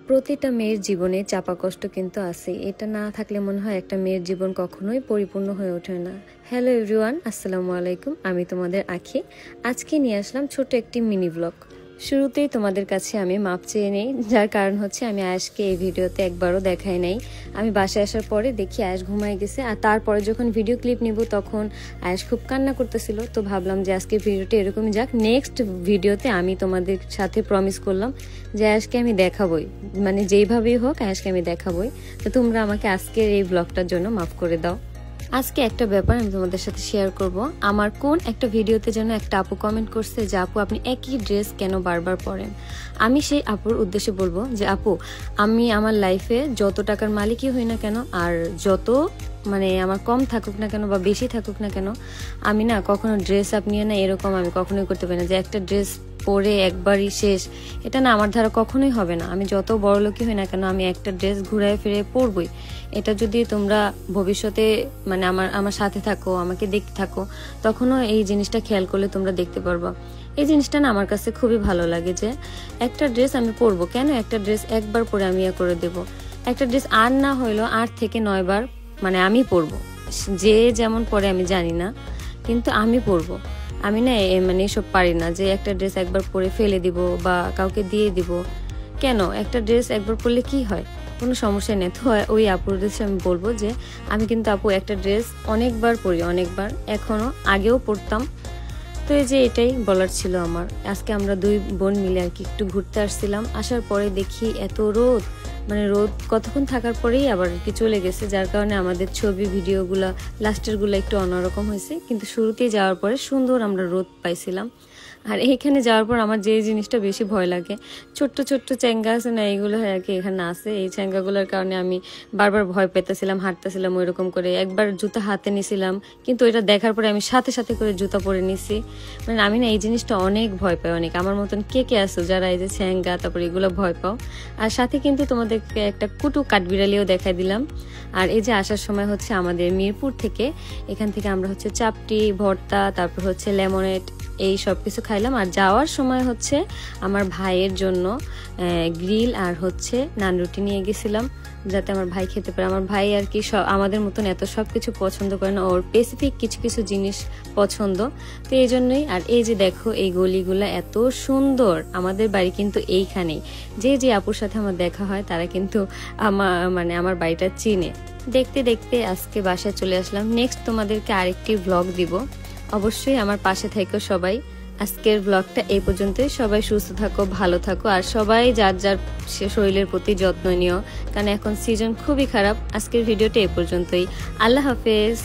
প্রতিটা মেয়ের জীবনে চাপা কষ্ট কিন্তু আছে। এটা না থাকলে মনে হয় একটা মেয়ের জীবন কখনোই পরিপূর্ণ হয়ে ওঠে না। হ্যালো এভরিওয়ান, আসসালামু আলাইকুম। আমি তোমাদের আখি। আজকে নিয়ে আসলাম ছোট একটি মিনি ব্লগ। শুরুতেই তোমাদের কাছে আমি মাপ চেয়ে নেই, যার কারণ হচ্ছে আমি আয়েশকে এই ভিডিওতে একবারও দেখাই নাই। আমি বাসায় আসার পরে দেখি আয়েশ ঘুমাই গেছে, আর তারপরে যখন ভিডিও ক্লিপ নিব তখন আয়েশ খুব কান্না করতেছিল। তো ভাবলাম যে আজকের ভিডিওটা এরকমই যাক। নেক্সট ভিডিওতে আমি তোমাদের সাথে প্রমিস করলাম যে আয়েশকে আমি দেখাবই, মানে যেইভাবেই হোক আয়েশকে আমি দেখাবই। তো তোমরা আমাকে আজকের এই ব্লগটার জন্য মাফ করে দাও। আজকে একটা ব্যাপার আমি তোমাদের সাথে শেয়ার করব। আমার কোন একটা ভিডিওতে যেন একটা আপু কমেন্ট করছে যে আপু আপনি একই ড্রেস কেন বারবার পরেন। আমি সেই আপুর উদ্দেশ্যে বলবো যে আপু, আমি আমার লাইফে যত টাকার মালিকই হই না কেন, আর যত মানে আমার কম থাকুক না কেন বা বেশি থাকুক না কেন, আমি না কখনো ড্রেস আপ নিয়ে না এরকম আমি কখনোই করতে পারি না যে একটা ড্রেস পরে একবারই শেষ। এটা না আমার দ্বারা কখনোই হবে না। আমি যত বড় লোকই হই না কেন, আমি একটা ড্রেস ঘুরায় ফিরে পরবই। এটা যদি তোমরা ভবিষ্যতে মানে আমার সাথে থাকো, আমাকে দেখতে থাকো, তখনও এই জিনিসটা খেয়াল করলে তোমরা দেখতে পারবা। এই জিনিসটা না আমার কাছে খুবই ভালো লাগে যে একটা ড্রেস আমি পরবো কেন, একটা ড্রেস একবার পরে আমি করে দেব। একটা ড্রেস আর না হইলো 8 থেকে 9 বার মানে আমি পরবো। যে যেমন পরে আমি জানি না, কিন্তু আমি পরবো। আমি না মানে এসব পারি না যে একটা ড্রেস একবার পরে ফেলে দিব বা কাউকে দিয়ে দিব। কেন, একটা ড্রেস একবার পরলে কি হয়, কোনো সমস্যা নেই। তো ওই আপুর উদ্দেশ্যে আমি বলবো যে আমি কিন্তু আপু একটা ড্রেস অনেকবার পরি, অনেকবার, এখনো আগেও পরতাম। তো এই যে এটাই বলার ছিল আমার। আজকে আমরা দুই বোন মিলে আর কি একটু ঘুরতে আসছিলাম। আসার পরে দেখি এত রোদ, মানে রোদ কতক্ষণ থাকার পরেই আবার আর কি চলে গেছে, যার কারণে আমাদের ছবি ভিডিওগুলা লাস্টেরগুলো একটু অন্যরকম হয়েছে। কিন্তু শুরুতেই যাওয়ার পরে সুন্দর আমরা রোদ পাইছিলাম। আর এইখানে যাওয়ার পর আমার যে জিনিসটা বেশি ভয় লাগে, ছোট্ট ছোট্ট চ্যাঙ্গা আছে না, এইগুলো আর কি এখানে আছে। এই চ্যাঙ্গাগুলোর কারণে আমি বারবার ভয় পেতেছিলাম, হাঁটতেছিলাম ওইরকম করে। একবার জুতা হাতে নিছিলাম, কিন্তু এটা দেখার পরে আমি সাথে সাথে করে জুতা পরে নিছি। মানে আমি না এই জিনিসটা অনেক ভয় পাই। অনেক আমার মতন কে কে আছো যারা এই যে চ্যাঙ্গা তারপরে এগুলো ভয় পাও। আর সাথে কিন্তু তোমাদেরকে একটা কুটু কাঠবিড়ালিও দেখাই দিলাম। আর এই যে আসার সময় হচ্ছে আমাদের মিরপুর থেকে, এখান থেকে আমরা হচ্ছে চাপটি, ভর্তা, তারপর হচ্ছে লেমনেড, এই সব কিছু খাইলাম। আর যাওয়ার সময় হচ্ছে আমার ভাইয়ের জন্য গ্রিল আর হচ্ছে নান রুটি নিয়ে গেছিলাম, যাতে আমার ভাই খেতে পারে। আমার ভাই আর কি আমাদের মতন এত সব কিছু পছন্দ করে না, ওর স্পেসিফিক কিছু কিছু জিনিস পছন্দ। তো এই জন্যই। আর এই যে দেখো এই গলিগুলা এত সুন্দর। আমাদের বাড়ি কিন্তু এইখানেই। যে যে আপুর সাথে আমার দেখা হয় তারা কিন্তু আমার বাড়িটা চিনে। দেখতে দেখতে আজকে বাসায় চলে আসলাম। নেক্সট তোমাদেরকে আরেকটি ব্লগ দিব, অবশ্যই আমার পাশে থেকো সবাই। আজকের ব্লগটা এই পর্যন্তই। সবাই সুস্থ থাকো, ভালো থাকো, আর সবাই যার যার শরীরের প্রতি যত্ন নিও, কারণ এখন সিজন খুবই খারাপ। আজকের ভিডিওটা এই পর্যন্তই। আল্লাহ হাফেজ।